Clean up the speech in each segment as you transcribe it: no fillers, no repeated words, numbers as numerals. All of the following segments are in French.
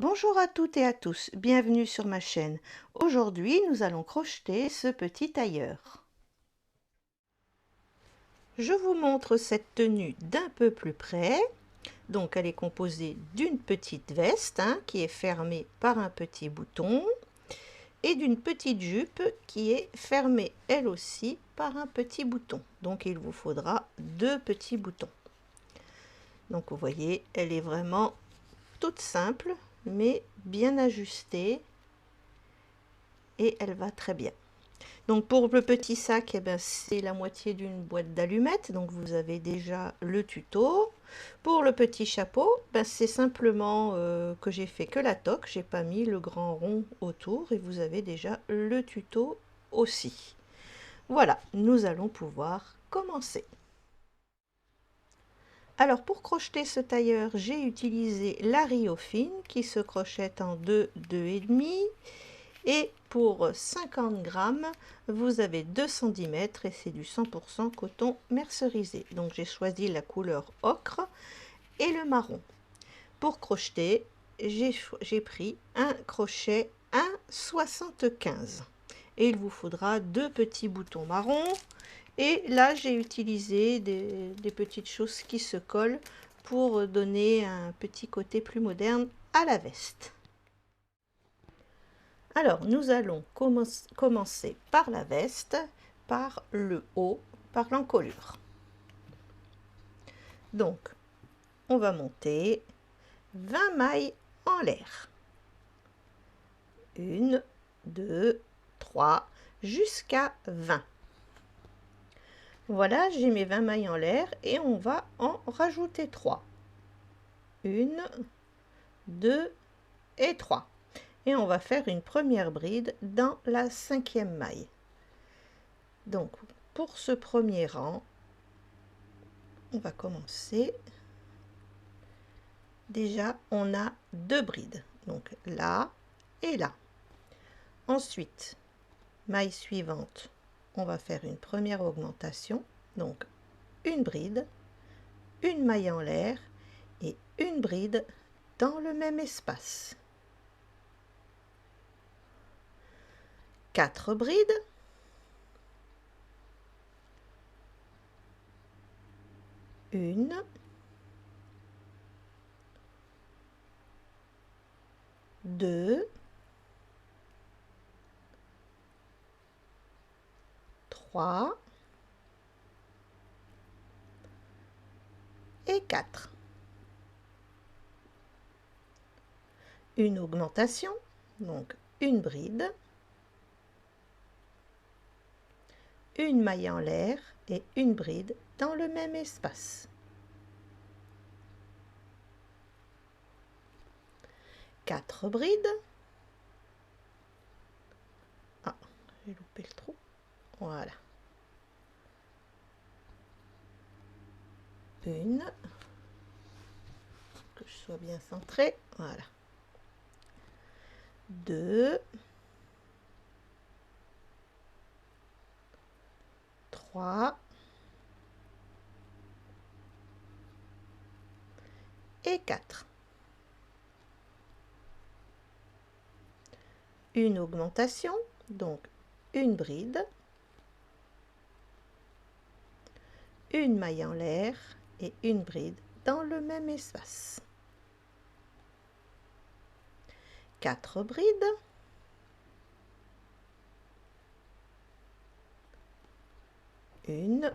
Bonjour à toutes et à tous, bienvenue sur ma chaîne. Aujourd'hui, nous allons crocheter ce petit tailleur. Je vous montre cette tenue d'un peu plus près. Donc, elle est composée d'une petite veste qui est fermée par un petit bouton et d'une petite jupe qui est fermée elle aussi par un petit bouton. Donc, il vous faudra deux petits boutons. Donc, vous voyez, elle est vraiment toute simple mais bien ajustée. Et elle va très bien. Donc pour le petit sac, eh ben, c'est la moitié d'une boîte d'allumettes, donc vous avez déjà le tuto. Pour le petit chapeau, ben, c'est simplement que j'ai fait que la toque, j'ai pas mis le grand rond autour et vous avez déjà le tuto aussi. Voilà, nous allons pouvoir commencer. Alors pour crocheter ce tailleur, j'ai utilisé la Rio fine qui se crochette en 2, 2,5. Et pour 50 grammes, vous avez 2 cm et c'est du 100% coton mercerisé. Donc j'ai choisi la couleur ocre et le marron. Pour crocheter, j'ai pris un crochet 1,75 et il vous faudra deux petits boutons marron. Et là, j'ai utilisé des petites choses qui se collent pour donner un petit côté plus moderne à la veste. Alors, nous allons commencer par la veste, par le haut, par l'encolure. Donc, on va monter 20 mailles en l'air. 1, 2, 3, jusqu'à 20. Voilà, j'ai mes 20 mailles en l'air et on va en rajouter 3. 1, 2 et 3. Et on va faire une première bride dans la 5e maille. Donc, pour ce premier rang, on va commencer. Déjà, on a deux brides, donc là et là. Ensuite, maille suivante, on va faire une première augmentation, donc une bride, une maille en l'air et une bride dans le même espace. 4 brides. Une, deux, trois et 4. Une augmentation, donc une bride, une maille en l'air et une bride dans le même espace. 4 brides. Ah, j'ai loupé le trou. Voilà. Une. Que je sois bien centrée. Voilà. 2. 3. Et 4. Une augmentation, donc une bride, une maille en l'air et une bride dans le même espace. 4 brides, une,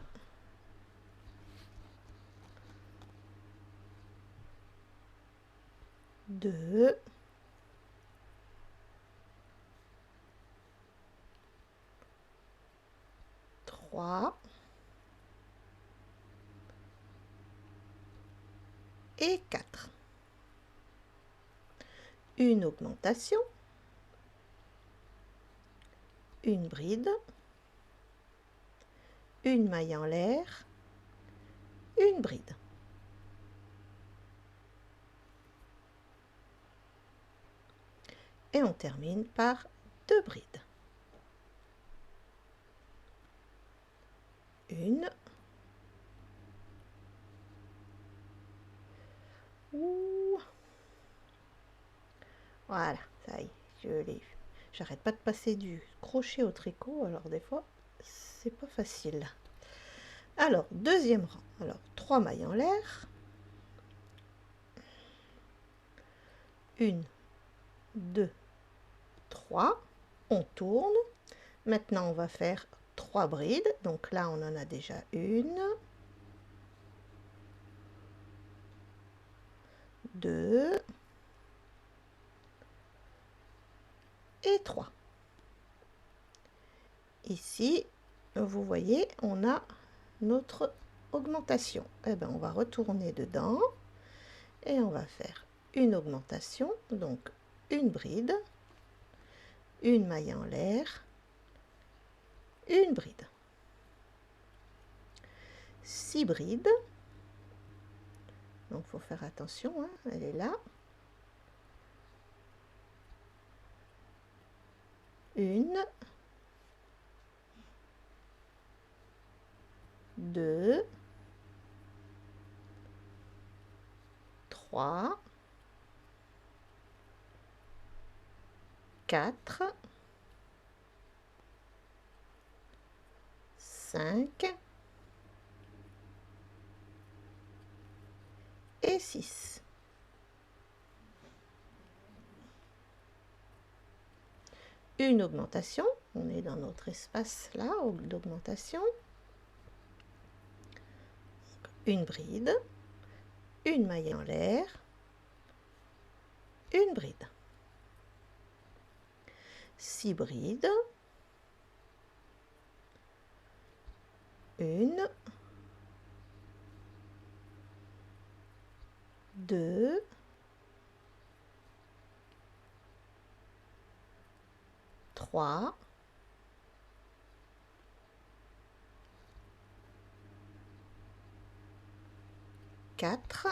deux, trois et 4. Une augmentation, une bride, une maille en l'air, une bride. Et on termine par 2 brides. Une, Voilà, ça y est, je l'ai eu. J'arrête pas de passer du crochet au tricot, alors des fois, c'est pas facile. Alors, deuxième rang. Alors, 3 mailles en l'air. 1, 2, 3. On tourne. Maintenant, on va faire 3 brides. Donc là, on en a déjà une, 2 et 3. Ici, vous voyez, on a notre augmentation. Eh bien, on va retourner dedans et on va faire une augmentation, donc une bride, une maille en l'air, une bride, 6 brides. Donc, il faut faire attention, hein, elle est là. Une, 2, 3, 4, 5 et 6. Une augmentation, on est dans notre espace là d'augmentation. Une bride, une maille en l'air, une bride, 6 brides, une, 2, 3, 4,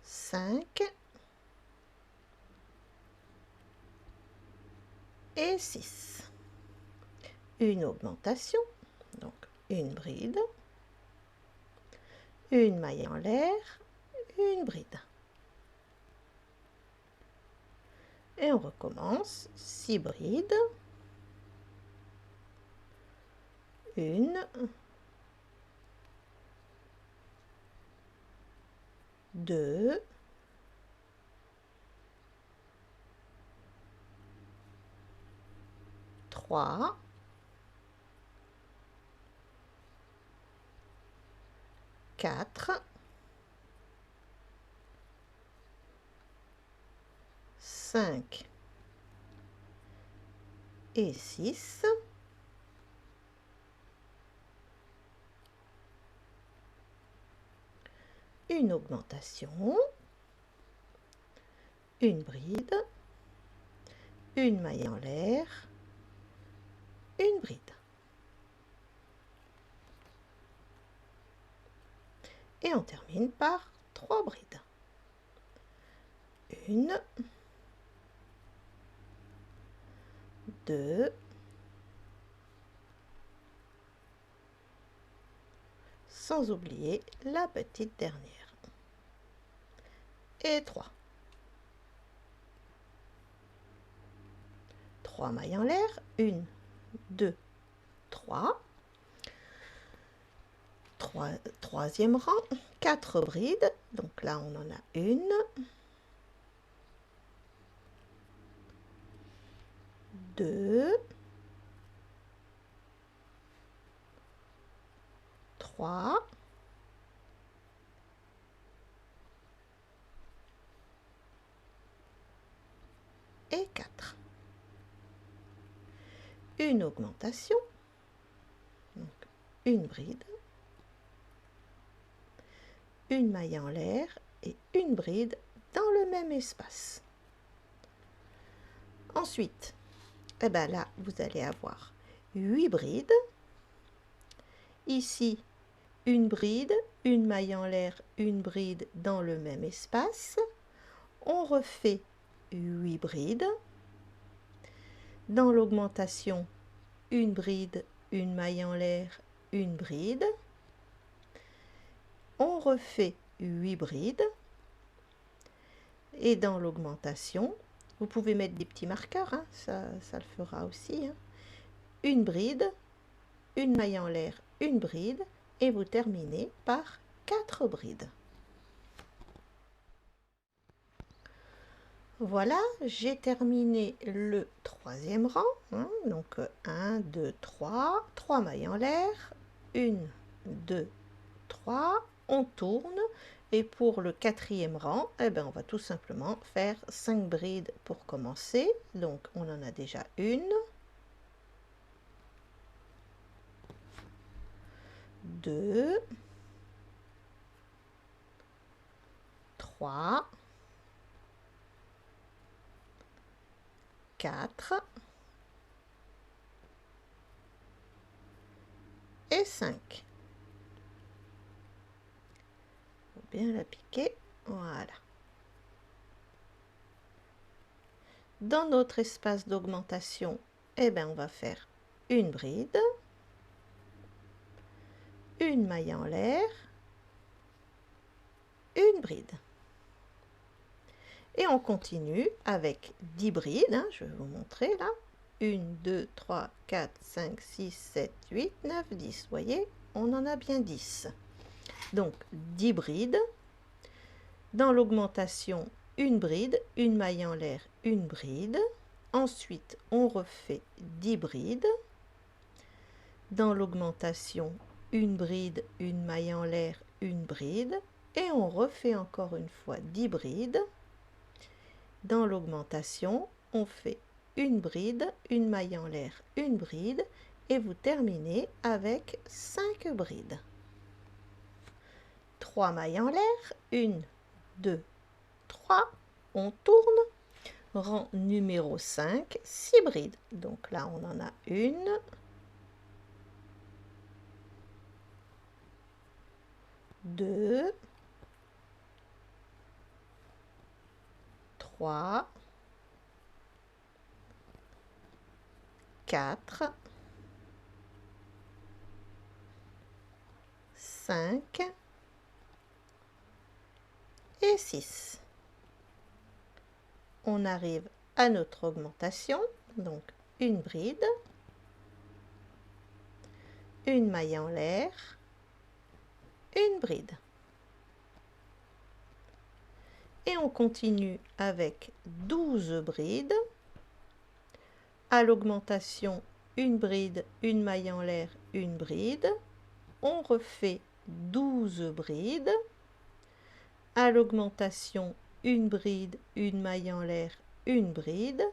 5 et 6. Une augmentation, donc une bride, une maille en l'air, une bride. Et on recommence, 6 brides, une, 2, 3, 4, 5 et 6. Une augmentation, une bride, une maille en l'air, une bride. Et on termine par 3 brides. Une, 2, sans oublier la petite dernière. Et 3. 3 mailles en l'air, 1, 2, 3. Troisième rang, 4 brides. Donc là, on en a une, 2, 3, et 4. Une augmentation, donc une bride, une maille en l'air et une bride dans le même espace. Ensuite, eh ben là, vous allez avoir 8 brides. Ici, une bride, une maille en l'air, une bride dans le même espace. On refait 8 brides. Dans l'augmentation, une bride, une maille en l'air, une bride. on refait 8 brides. Et dans l'augmentation, vous pouvez mettre des petits marqueurs, hein, ça le fera aussi. Hein. Une bride, une maille en l'air, une bride, et vous terminez par 4 brides. Voilà, j'ai terminé le troisième rang. Hein, donc 1, 2, 3, 3 mailles en l'air, 1, 2, 3, on tourne. Et pour le quatrième rang, eh ben, on va tout simplement faire 5 brides pour commencer. Donc on en a déjà une, 2, 3, 4 et 5. Faut bien la piquer, voilà. Dans notre espace d'augmentation, eh ben, on va faire une bride, une maille en l'air, une bride. Et on continue avec 10 brides, hein, je vais vous montrer là. 1, 2, 3, 4, 5, 6, 7, 8, 9, 10. Vous voyez, on en a bien 10. Donc 10 brides. Dans l'augmentation, une bride, une maille en l'air, une bride. Ensuite, on refait 10 brides. Dans l'augmentation, une bride, une maille en l'air, une bride. Et on refait encore une fois 10 brides. Dans l'augmentation, on fait une bride, une maille en l'air, une bride, et vous terminez avec 5 brides. 3 mailles en l'air, 1, 2, 3, on tourne, rang numéro 5, 6 brides. Donc là, on en a une, 2, 3, 4, 5 et 6. On arrive à notre augmentation, donc une bride, une maille en l'air, une bride. Et on continue avec 12 brides. À l'augmentation, une bride, une maille en l'air, une bride. On refait 12 brides. À l'augmentation, une bride, une maille en l'air, une bride.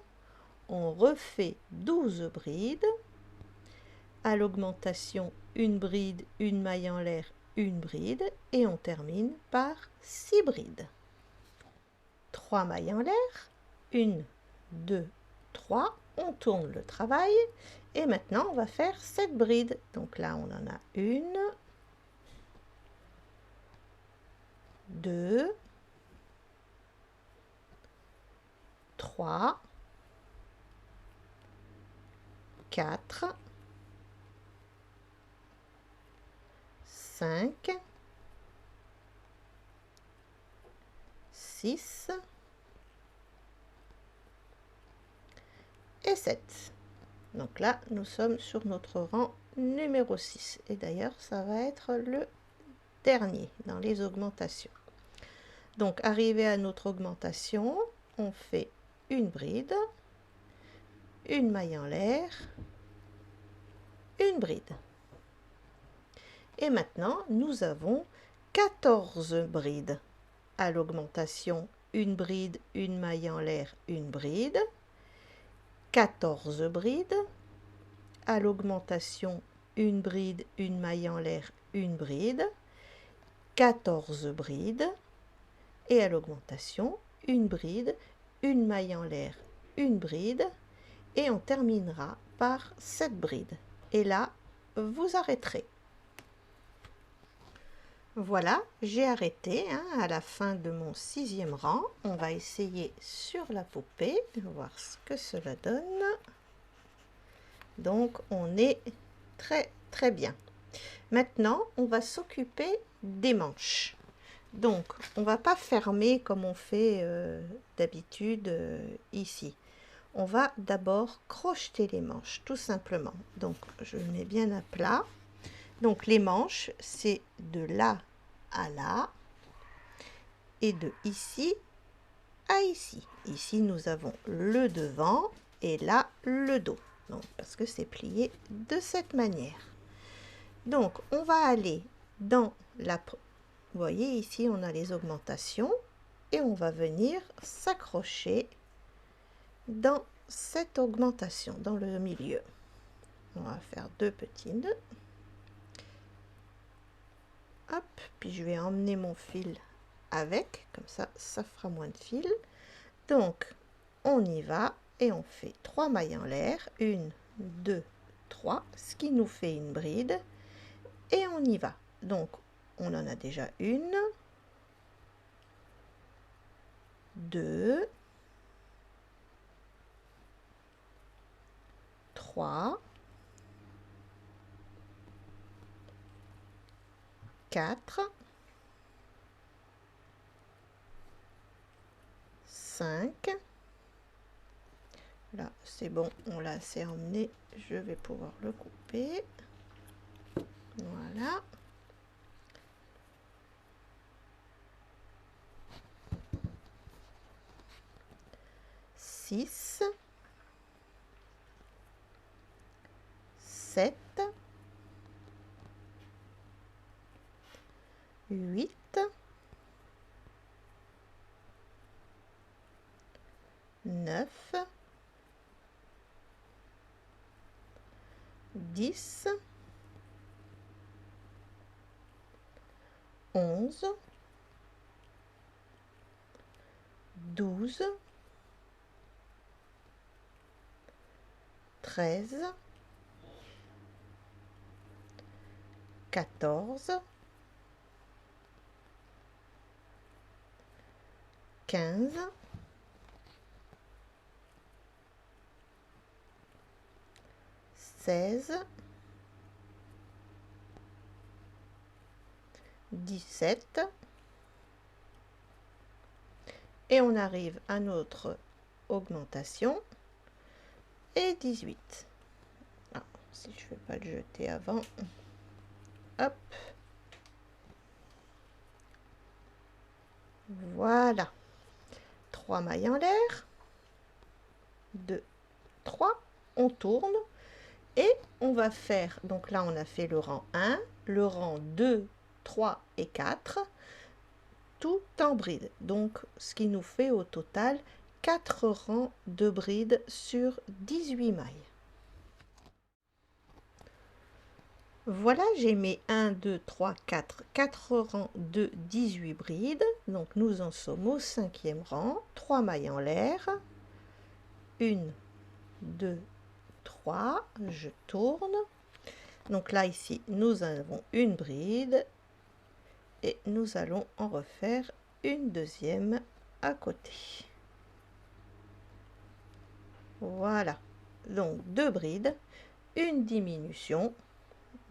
On refait 12 brides. À l'augmentation, une bride, une maille en l'air, une bride. Et on termine par 6 brides. 3 mailles en l'air, 1, 2, 3, on tourne le travail et maintenant on va faire 7 brides. Donc là on en a une, 2, 3, 4, 5, 6 et 7. Donc là, nous sommes sur notre rang numéro 6. Et d'ailleurs, ça va être le dernier dans les augmentations. Donc, arrivé à notre augmentation, on fait une bride, une maille en l'air, une bride. Et maintenant, nous avons 14 brides. À l'augmentation, une bride, une maille en l'air, une bride. 14 brides. À l'augmentation, une bride, une maille en l'air, une bride. 14 brides. Et à l'augmentation, une bride, une maille en l'air, une bride. Et on terminera par 7 brides. Et là, vous arrêterez. Voilà, j'ai arrêté hein, à la fin de mon 6e rang. On va essayer sur la poupée, voir ce que cela donne. Donc, on est très bien. Maintenant, on va s'occuper des manches. Donc, on va pas fermer comme on fait d'habitude ici. On va d'abord crocheter les manches, tout simplement. Donc, je mets bien à plat. Donc, les manches, c'est de là à là et de ici à ici. Ici, nous avons le devant et là, le dos. Donc, parce que c'est plié de cette manière. Donc, on va aller dans la... Vous voyez, ici, on a les augmentations et on va venir s'accrocher dans cette augmentation, dans le milieu. On va faire 2 petits nœuds. Hop, puis je vais emmener mon fil avec, comme ça, ça fera moins de fil. Donc, on y va et on fait 3 mailles en l'air. 1, 2, 3, ce qui nous fait une bride. Et on y va. Donc, on en a déjà 1, 2, 3, 4, 5. Là, c'est bon, on l'a assez emmené. Je vais pouvoir le couper. Voilà. 6, 7, 8, 9, 10, 11, 12, 13, 14, 15, 16, 17 et on arrive à notre augmentation et 18. Ah, si je ne vais pas le jeter avant, hop, voilà, 3 mailles en l'air, 2, 3, on tourne et on va faire, donc là on a fait le rang 1, le rang 2, 3 et 4, tout en bride. Donc, ce qui nous fait au total 4 rangs de brides sur 18 mailles. Voilà, j'ai mes 1, 2, 3, 4 rangs de 18 brides. Donc, nous en sommes au 5e rang. 3 mailles en l'air. 1, 2, 3. Je tourne. Donc là, ici, nous avons une bride. Et nous allons en refaire une deuxième à côté. Voilà, donc 2 brides, une diminution,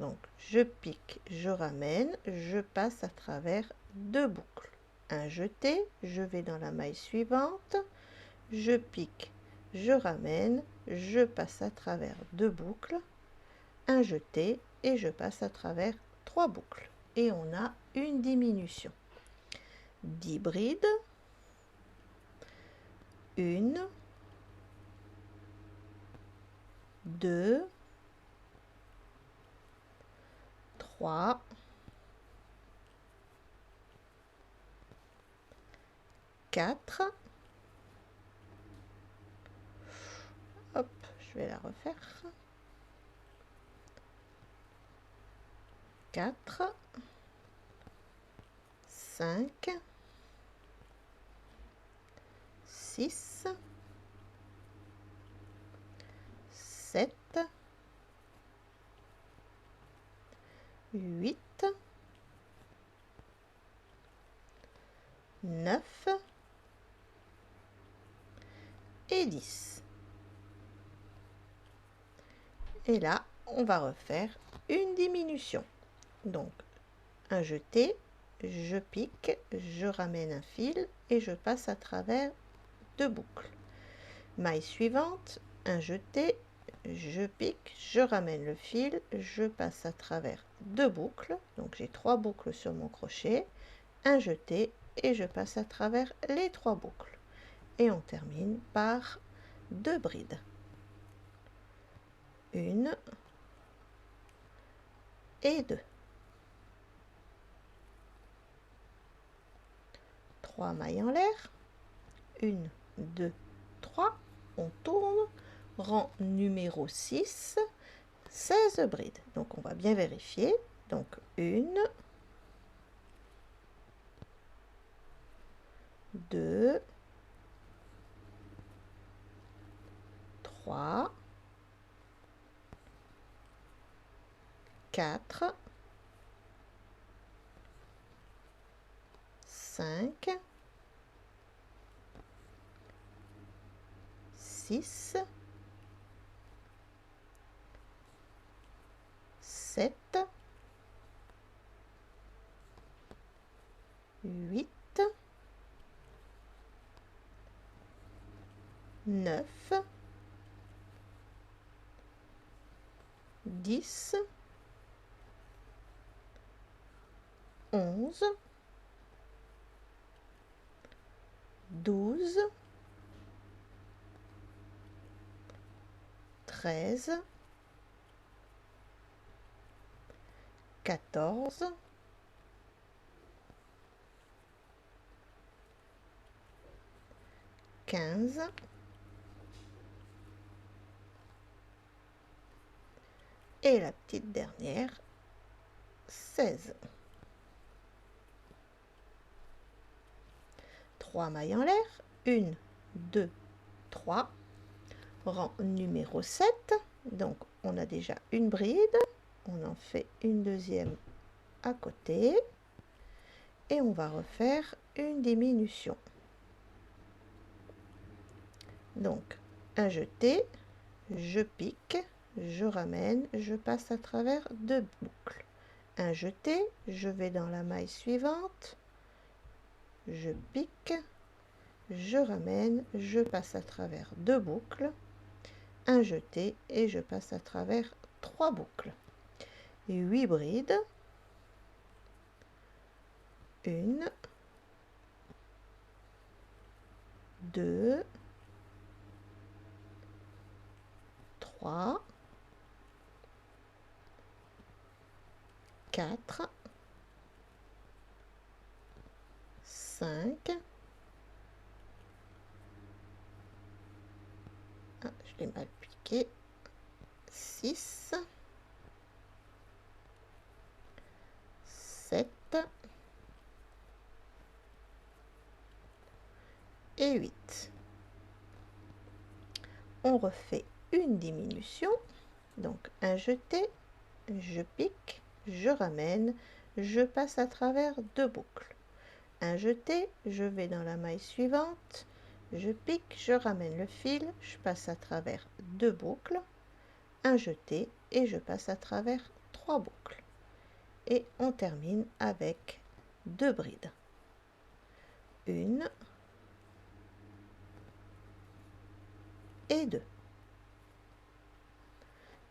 donc je pique, je ramène, je passe à travers 2 boucles, un jeté, je vais dans la maille suivante, je pique, je ramène, je passe à travers 2 boucles, un jeté et je passe à travers 3 boucles et on a une diminution. 10 brides, 1, 2, 3, 4, hop, je vais la refaire, 4, 5, 6, 7, 8, 9 et 10. Et là, on va refaire une diminution. Donc, un jeté, je pique, je ramène un fil et je passe à travers 2 boucles. Maille suivante, un jeté, je pique, je ramène le fil, je passe à travers 2 boucles, donc j'ai 3 boucles sur mon crochet, un jeté et je passe à travers les 3 boucles. Et on termine par 2 brides. 1 et 2. 3 mailles en l'air, 1, 2, 3, on tourne, rang numéro 6, 16 brides. Donc on va bien vérifier. Donc 1, 2, 3, 4, 5, 6, 7, 8, 9, 10, 11, 12, 13, 14, 15, et la petite dernière, 16. 3 mailles en l'air, 1, 2, 3, rang numéro 7, donc on a déjà une bride, on en fait une deuxième à côté, et on va refaire une diminution. Donc un jeté, je pique, je ramène, je passe à travers 2 boucles. Un jeté, je vais dans la maille suivante, je pique, je ramène, je passe à travers 2 boucles, un jeté et je passe à travers 3 boucles. 8 brides, 1, 2, 3, 4, 5, ah, je l'ai mal piqué, 6, 7 et 8. On refait une diminution, donc un jeté, je pique, je ramène, je passe à travers 2 boucles. Un jeté, je vais dans la maille suivante, je pique, je ramène le fil, je passe à travers 2 boucles, un jeté et je passe à travers 3 boucles. Et on termine avec 2 brides. 1 et 2.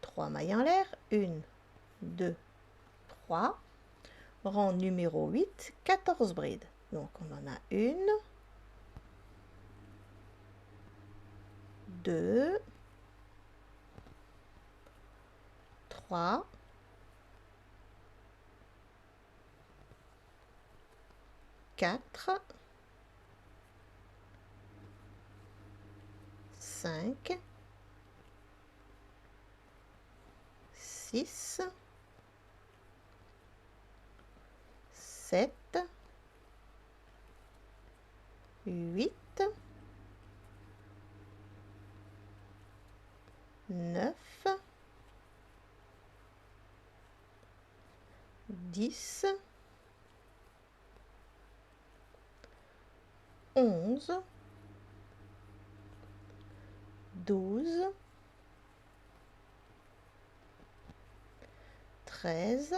3 mailles en l'air, 1, 2, 3. Rang numéro 8, 14 brides. Donc on en a 1, 2, 3, 4, 5, 6, 7, 8, 9, 10, 11, 12, 13,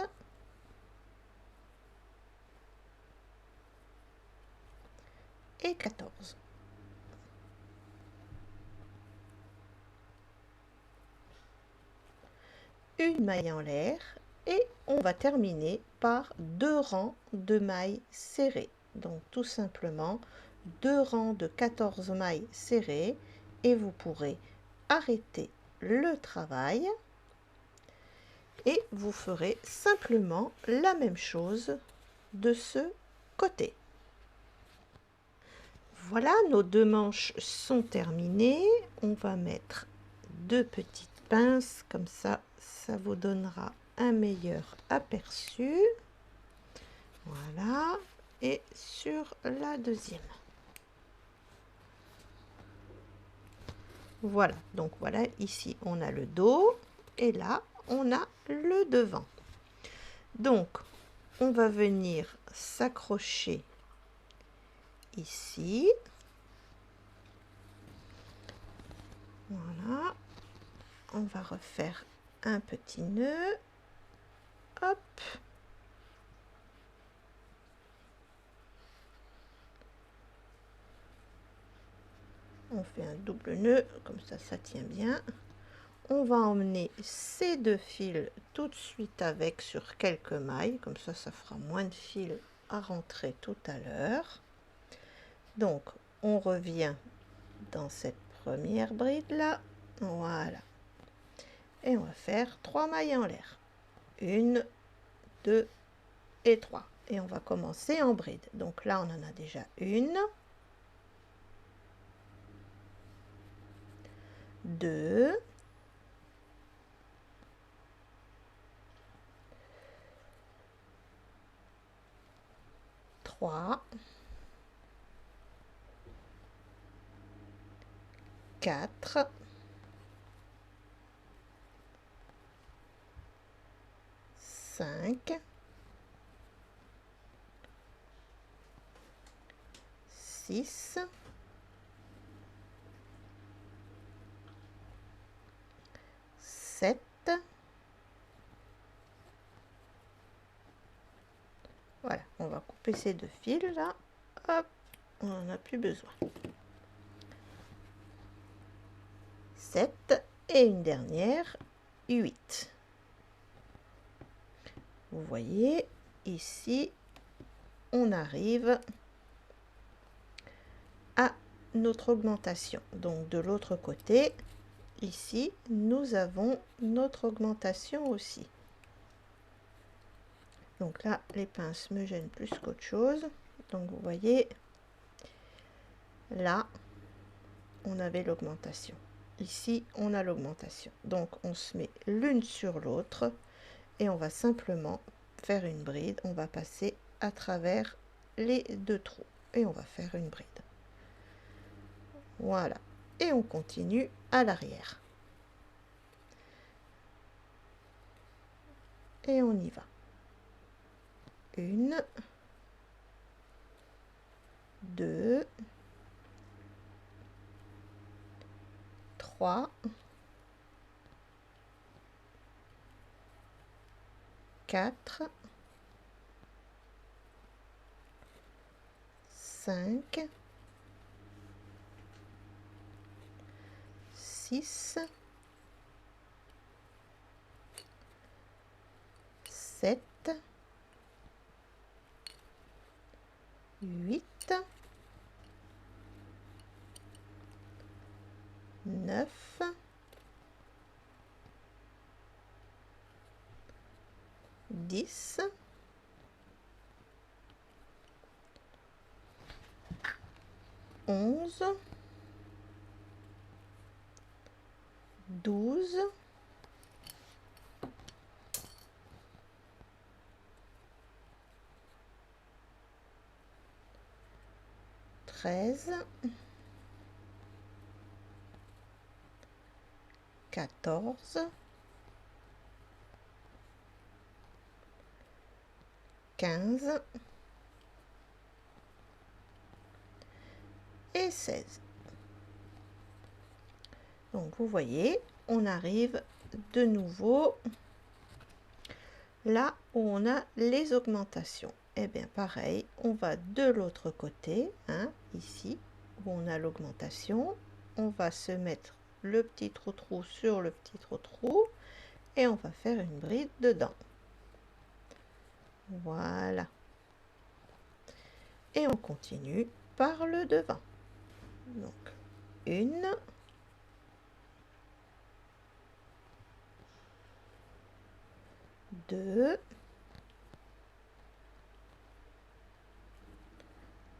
et 14. Une maille en l'air et on va terminer par 2 rangs de mailles serrées. Donc tout simplement 2 rangs de 14 mailles serrées et vous pourrez arrêter le travail et vous ferez simplement la même chose de ce côté. Voilà, nos 2 manches sont terminées. On va mettre 2 petites pinces, comme ça vous donnera un meilleur aperçu. Voilà, et sur la deuxième. Voilà, donc voilà, ici on a le dos et là on a le devant. Donc on va venir s'accrocher ici. Voilà, on va refaire un petit nœud. Hop. On fait un double nœud, comme ça tient bien. On va emmener ces 2 fils tout de suite avec sur quelques mailles, comme ça fera moins de fils à rentrer tout à l'heure. Donc on revient dans cette première bride là, voilà, et on va faire 3 mailles en l'air, 1, 2 et 3, et on va commencer en bride. Donc là on en a déjà une, 2, 3, 4, 5, 6, 7, 8. Voilà, on va couper ces 2 fils là. Hop, on n'en a plus besoin. 7 et une dernière, 8. Vous voyez, ici, on arrive à notre augmentation. Donc de l'autre côté, ici, nous avons notre augmentation aussi. Donc là, les pinces me gênent plus qu'autre chose. Donc vous voyez, là, on avait l'augmentation. Ici, on a l'augmentation. Donc on se met l'une sur l'autre et on va simplement faire une bride. On va passer à travers les 2 trous et on va faire une bride. Voilà. Et on continue à l'arrière. Et on y va. 1, 2, 3, 4, 5, 6, 7, 8, 9, 10, 11, 12, 13, 14, 15 et 16. Donc vous voyez, on arrive de nouveau là où on a les augmentations. et bien pareil, on va de l'autre côté, hein, ici où on a l'augmentation, on va se mettre le petit trou-trou sur le petit trou-trou et on va faire une bride dedans. Voilà. Et on continue par le devant. Donc, une, deux,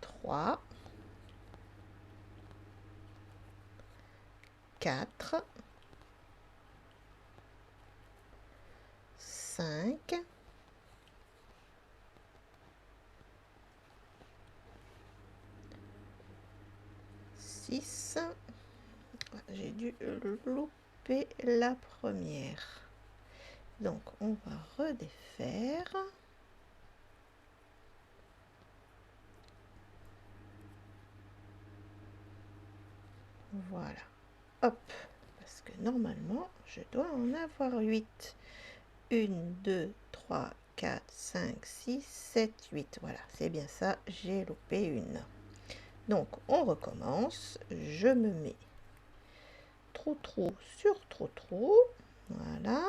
trois, quatre, cinq, six. J'ai dû louper la première. Donc, on va redéfaire. Voilà. Hop. Parce que normalement, je dois en avoir 8. 1, 2, 3, 4, 5, 6, 7, 8. Voilà, c'est bien ça. J'ai loupé une. Donc, on recommence. Je me mets trou-trou sur trou-trou. Voilà.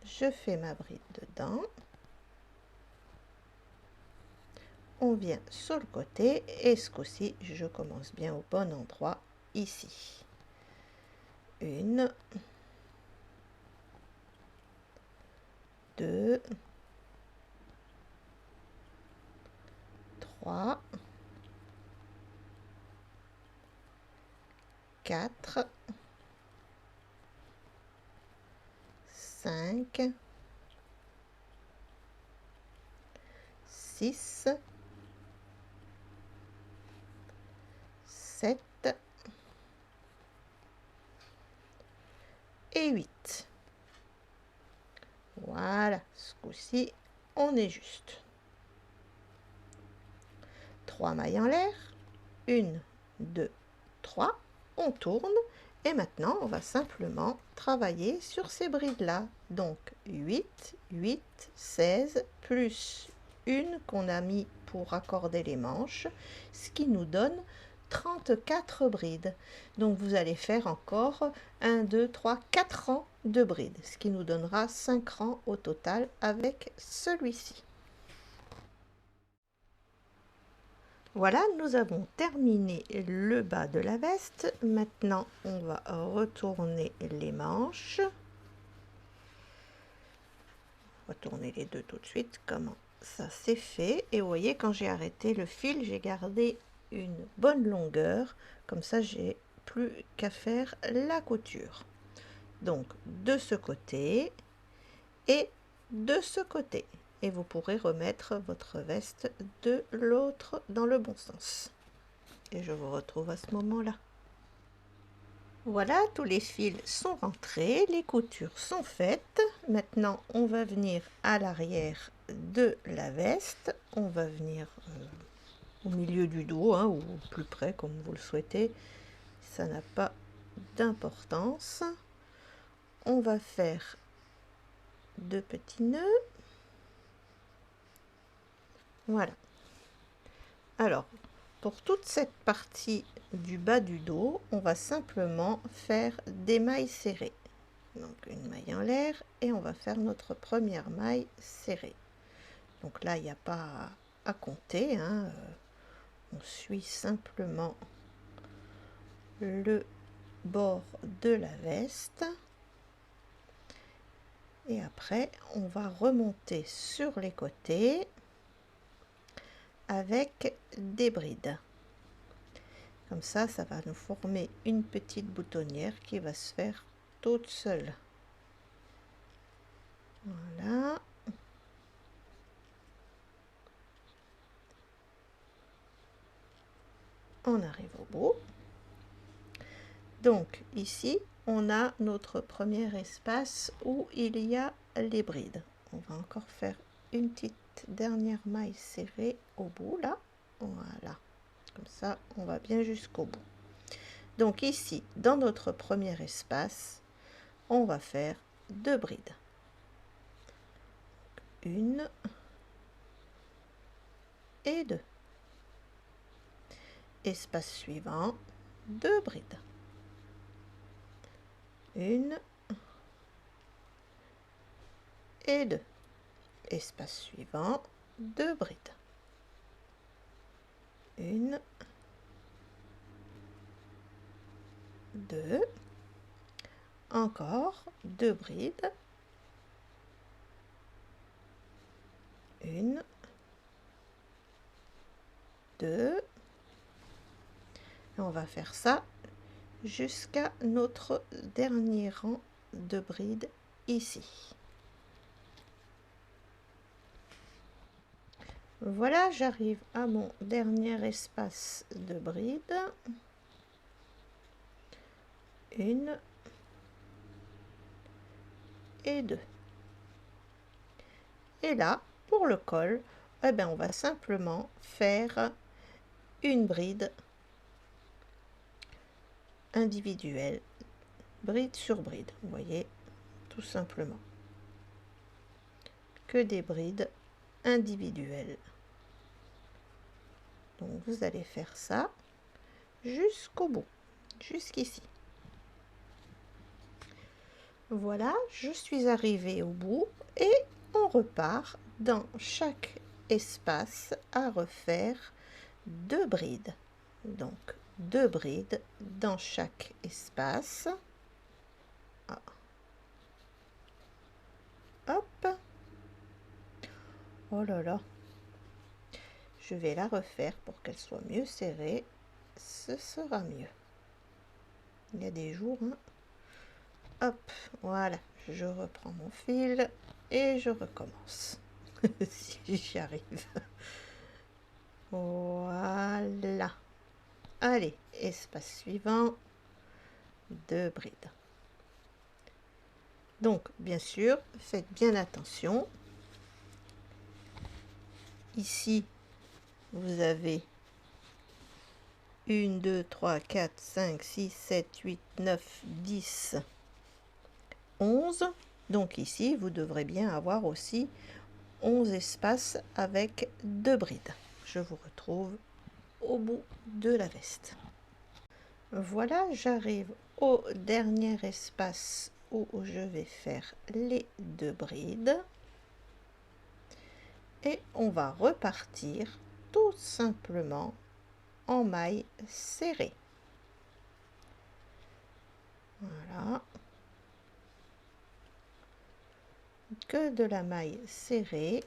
Je fais ma bride dedans. On vient sur le côté et ce coup-ci, je commence bien au bon endroit, ici. Une, deux, trois, quatre, cinq, six, 7 et 8. Voilà, ce coup-ci, on est juste. 3 mailles en l'air, 1, 2, 3, on tourne et maintenant on va simplement travailler sur ces brides-là. Donc 8, 8, 16 plus une qu'on a mis pour raccorder les manches, ce qui nous donne 34 brides. Donc vous allez faire encore 1, 2, 3, 4 rangs de brides, ce qui nous donnera 5 rangs au total avec celui-ci. Voilà, nous avons terminé le bas de la veste. Maintenant, on va retourner les manches. Retourner les deux tout de suite, comment ça s'est fait. Et vous voyez, quand j'ai arrêté le fil, j'ai gardé une bonne longueur. Comme ça, j'ai plus qu'à faire la couture. Donc, de ce côté et de ce côté. Et vous pourrez remettre votre veste de l'autre dans le bon sens. Et je vous retrouve à ce moment-là. Voilà, tous les fils sont rentrés, les coutures sont faites. Maintenant, on va venir à l'arrière de la veste. On va venir au milieu du dos, hein, ou plus près, comme vous le souhaitez. Ça n'a pas d'importance. On va faire 2 petits nœuds. Voilà. Alors, pour toute cette partie du bas du dos, on va simplement faire des mailles serrées. Donc une maille en l'air et on va faire notre première maille serrée. Donc là, il n'y a pas à compter, hein. On suit simplement le bord de la veste. Et après, on va remonter sur les côtés avec des brides. Comme ça va nous former une petite boutonnière qui va se faire toute seule. Voilà. On arrive au bout. Donc ici, on a notre premier espace où il y a les brides. On va encore faire une petite dernière maille serrée au bout là. Voilà. Comme ça, on va bien jusqu'au bout. Donc ici, dans notre premier espace, on va faire 2 brides. Une, et 2. Espace suivant, 2 brides. 1 et 2. Espace suivant, 2 brides. 1, 2, encore 2 brides. 1, 2. Et on va faire ça jusqu'à notre dernier rang de brides ici. Voilà, j'arrive à mon dernier espace de brides. 1 et 2. Et là, pour le col, eh ben, on va simplement faire une bride individuelle, bride sur bride, vous voyez, tout simplement. Que des brides individuelles. Donc vous allez faire ça jusqu'au bout, jusqu'ici. Voilà, je suis arrivée au bout et on repart dans chaque espace à refaire 2 brides. Donc 2 brides dans chaque espace. Ah. Hop. Oh là là. Je vais la refaire pour qu'elle soit mieux serrée. Ce sera mieux. Il y a des jours, hein. Hop, voilà. Je reprends mon fil et je recommence. Si j'y arrive. Voilà. Allez, espace suivant. 2 brides. Donc, bien sûr, faites bien attention. Ici, vous avez 1, 2, 3, 4, 5, 6, 7, 8, 9, 10, 11. Donc ici, vous devrez bien avoir aussi 11 espaces avec 2 brides. Je vous retrouve au bout de la veste. Voilà, j'arrive au dernier espace où je vais faire les 2 brides. Et on va repartir tout simplement en maille serrée. Voilà. Que de la maille serrée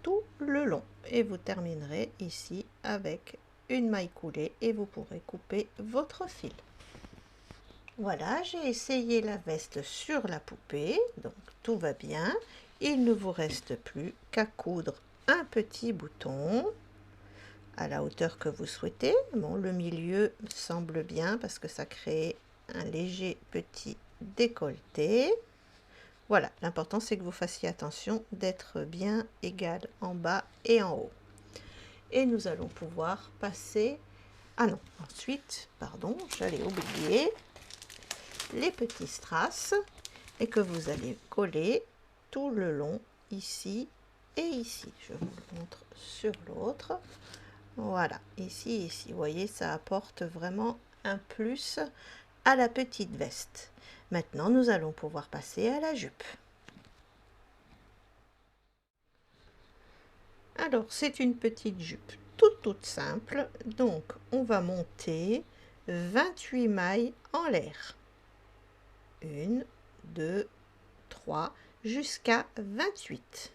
tout le long. Et vous terminerez ici avec une maille coulée et vous pourrez couper votre fil. Voilà, j'ai essayé la veste sur la poupée, donc tout va bien. Il ne vous reste plus qu'à coudre un petit bouton à la hauteur que vous souhaitez. Bon, le milieu me semble bien parce que ça crée un léger petit décolleté. Voilà, l'important c'est que vous fassiez attention d'être bien égal en bas et en haut. Et nous allons pouvoir passer... Ah non, ensuite, pardon, j'allais oublier les petits strass et que vous allez coller tout le long ici et ici. Je vous le montre sur l'autre. Voilà, ici, ici. Vous voyez, ça apporte vraiment un plus à la petite veste. Maintenant, nous allons pouvoir passer à la jupe. Alors, c'est une petite jupe toute simple. Donc, on va monter 28 mailles en l'air. 1, 2, 3, jusqu'à 28.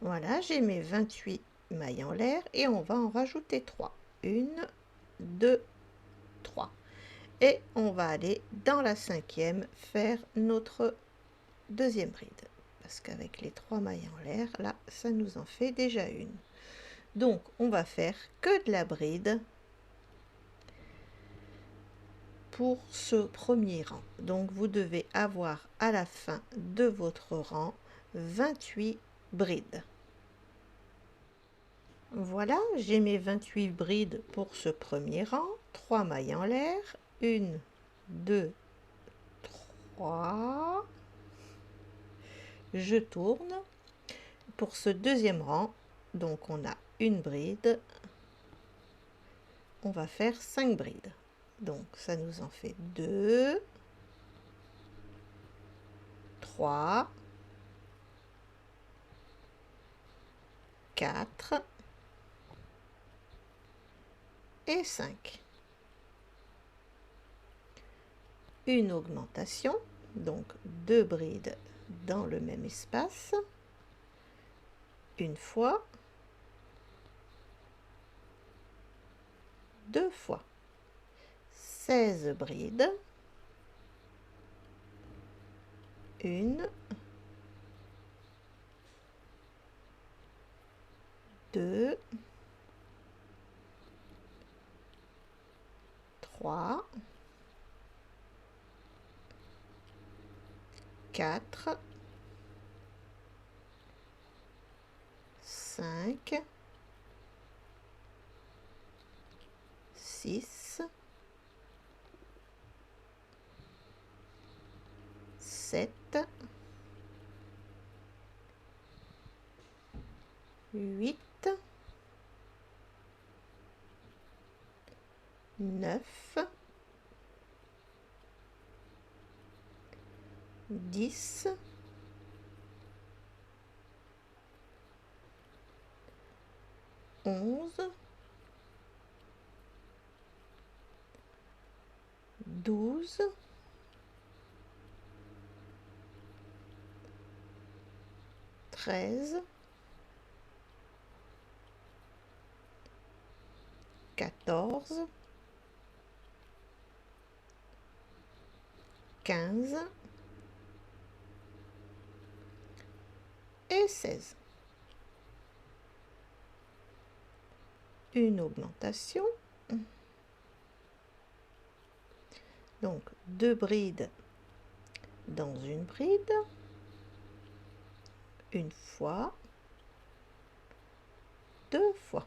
Voilà, j'ai mes 28 mailles en l'air et on va en rajouter 3. 1, 2, 3. Et on va aller dans la 5e faire notre deuxième bride. Parce qu'avec les 3 mailles en l'air, là, ça nous en fait déjà une. Donc, on va faire que de la bride pour ce premier rang. Donc, vous devez avoir à la fin de votre rang 28 brides. Voilà, j'ai mes 28 brides pour ce premier rang. 3 mailles en l'air. 1, 2, 3. Je tourne. pour ce deuxième rang, donc on a une bride, on va faire 5 brides. Donc ça nous en fait 2, 3, 4 et 5. Une augmentation, donc 2 brides dans le même espace, une fois, 2 fois, 16 brides, 1, 2, 3, 4, 5, 6, 7, 8, 9, 10, 11, 12, 13, 14, 15 et 16. Une augmentation. Donc 2 brides dans une bride, une fois, 2 fois.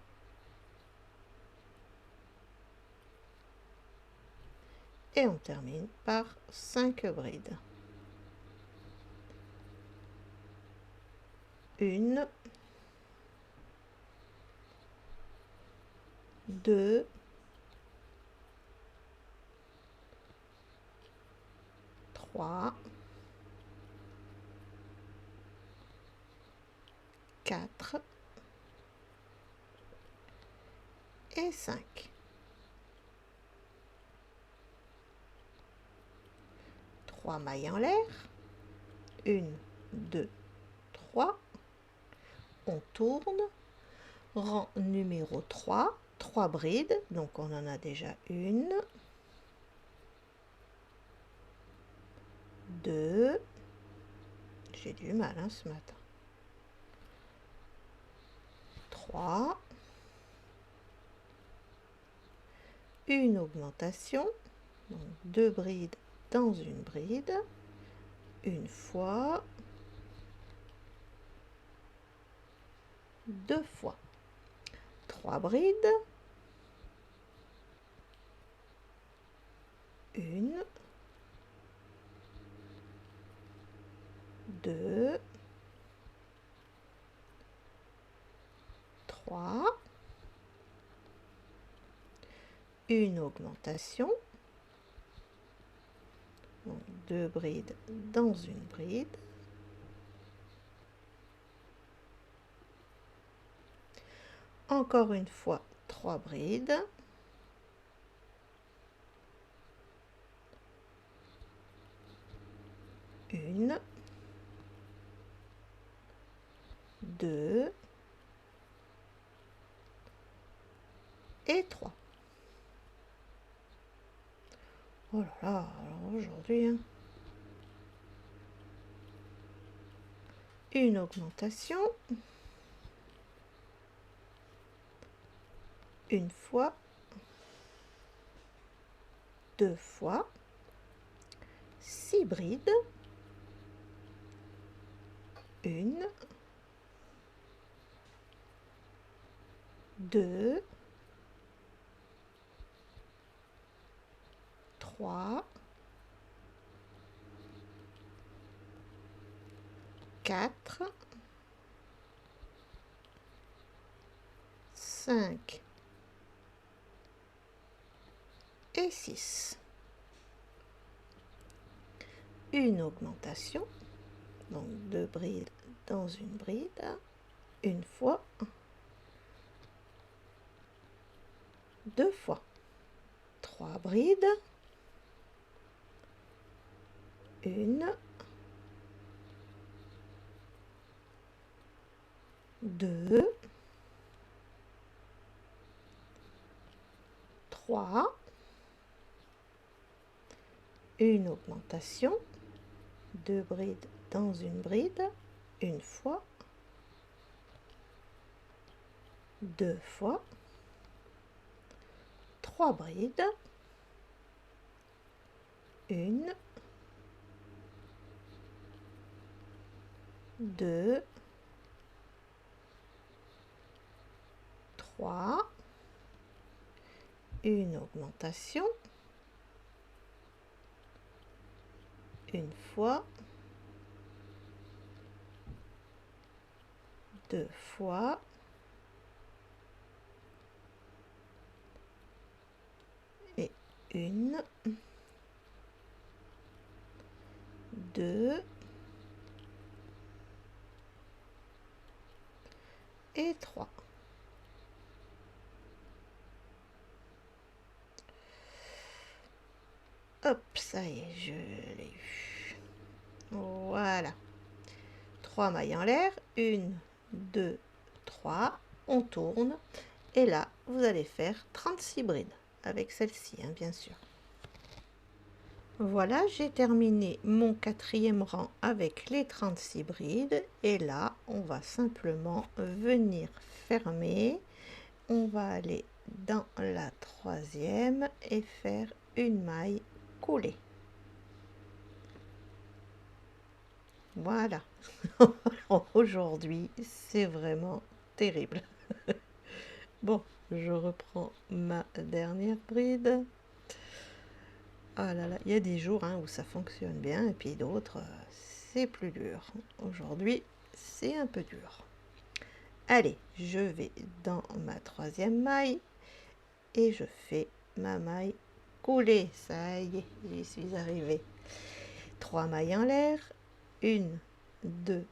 Et on termine par 5 brides. 1, 2, 3, 4 et 5. 3 mailles en l'air. 1, 2, 3. On tourne. Rang numéro 3. 3 brides. Donc on en a déjà 1, 2. J'ai du mal ce matin. 3. Une augmentation. Donc 2 brides dans une bride, une fois, 2 fois, 3 brides, 1, 2, 3, une augmentation, donc 2 brides dans une bride, encore une fois 3 brides, 1, 2 et 3. Oh là là, alors aujourd'hui, une augmentation, une fois, 2 fois, 6 brides, 1, 2, 3, 4, 5 et 6. Une augmentation, donc 2 brides dans une bride, une fois, 2 fois, 3 brides, 1, 2, 3, une augmentation, 2 brides dans une bride, une fois, 2 fois, 3 brides, 1, 2, 3, une augmentation, une fois, 2 fois, et 1, 2 et 3. Hop, ça y est, je l'ai eu. Voilà. 3 mailles en l'air, 1, 2, 3, on tourne, et là, vous allez faire 36 brides, avec celle-ci, hein, bien sûr. Voilà, j'ai terminé mon 4e rang avec les 36 brides, et là, on va simplement venir fermer. On va aller dans la 3e et faire une maille coulée. Voilà. Aujourd'hui, c'est vraiment terrible. Bon, je reprends ma dernière bride. Ah là là, il y a des jours où ça fonctionne bien et puis d'autres, c'est plus dur. Aujourd'hui, c'est un peu dur. Allez, je vais dans ma 3e maille et je fais ma maille coulée. Ça y est, j'y suis arrivée. 3 mailles en l'air, 1, 2,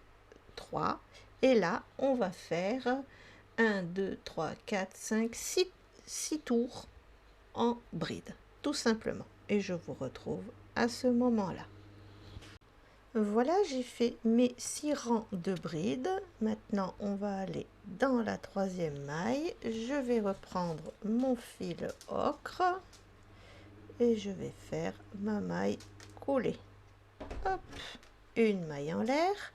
3. Et là, on va faire 1, 2, 3, 4, 5, 6 tours en bride, tout simplement. Et je vous retrouve à ce moment-là. Voilà, j'ai fait mes 6 rangs de brides. Maintenant, on va aller dans la 3e maille. Je vais reprendre mon fil ocre et je vais faire ma maille coulée. Hop, une maille en l'air.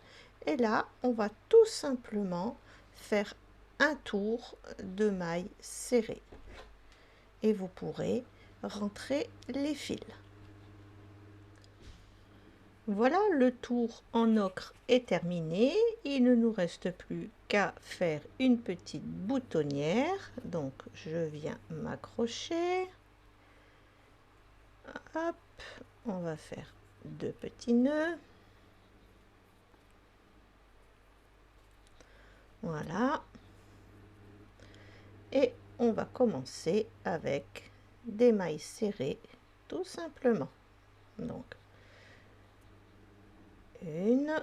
Et là, on va tout simplement faire un tour de maille serrée. Et vous pourrez rentrer les fils. Voilà, le tour en ocre est terminé. Il ne nous reste plus qu'à faire une petite boutonnière. Donc, je viens m'accrocher. Hop, on va faire 2 petits nœuds. Voilà. Et on va commencer avec des mailles serrées, tout simplement. Donc, une,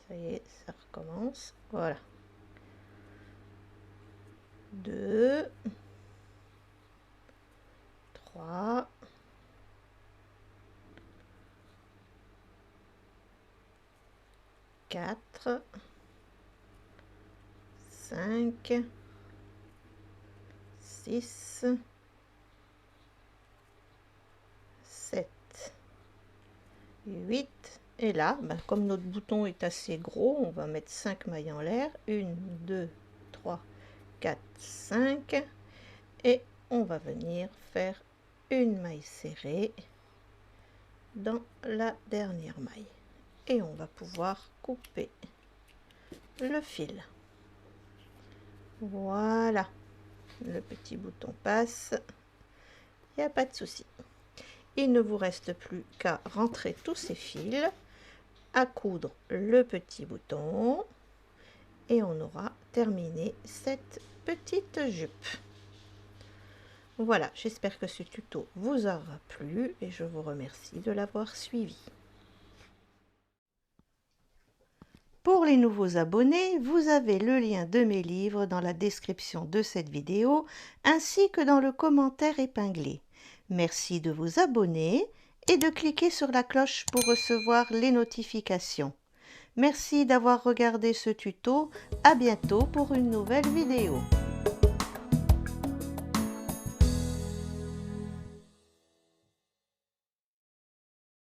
ça y est, ça recommence, voilà, 2, 3, 4, 5, 6, 7, 8, et là, comme notre bouton est assez gros, on va mettre 5 mailles en l'air, 1, 2, 3, 4, 5, et on va venir faire une maille serrée dans la dernière maille, et on va pouvoir couper le fil. Voilà, le petit bouton passe, il n'y a pas de souci. Il ne vous reste plus qu'à rentrer tous ces fils, à coudre le petit bouton, et on aura terminer cette petite jupe. Voilà, j'espère que ce tuto vous aura plu et je vous remercie de l'avoir suivi. Pour les nouveaux abonnés, vous avez le lien de mes livres dans la description de cette vidéo ainsi que dans le commentaire épinglé. Merci de vous abonner et de cliquer sur la cloche pour recevoir les notifications. Merci d'avoir regardé ce tuto. À bientôt pour une nouvelle vidéo.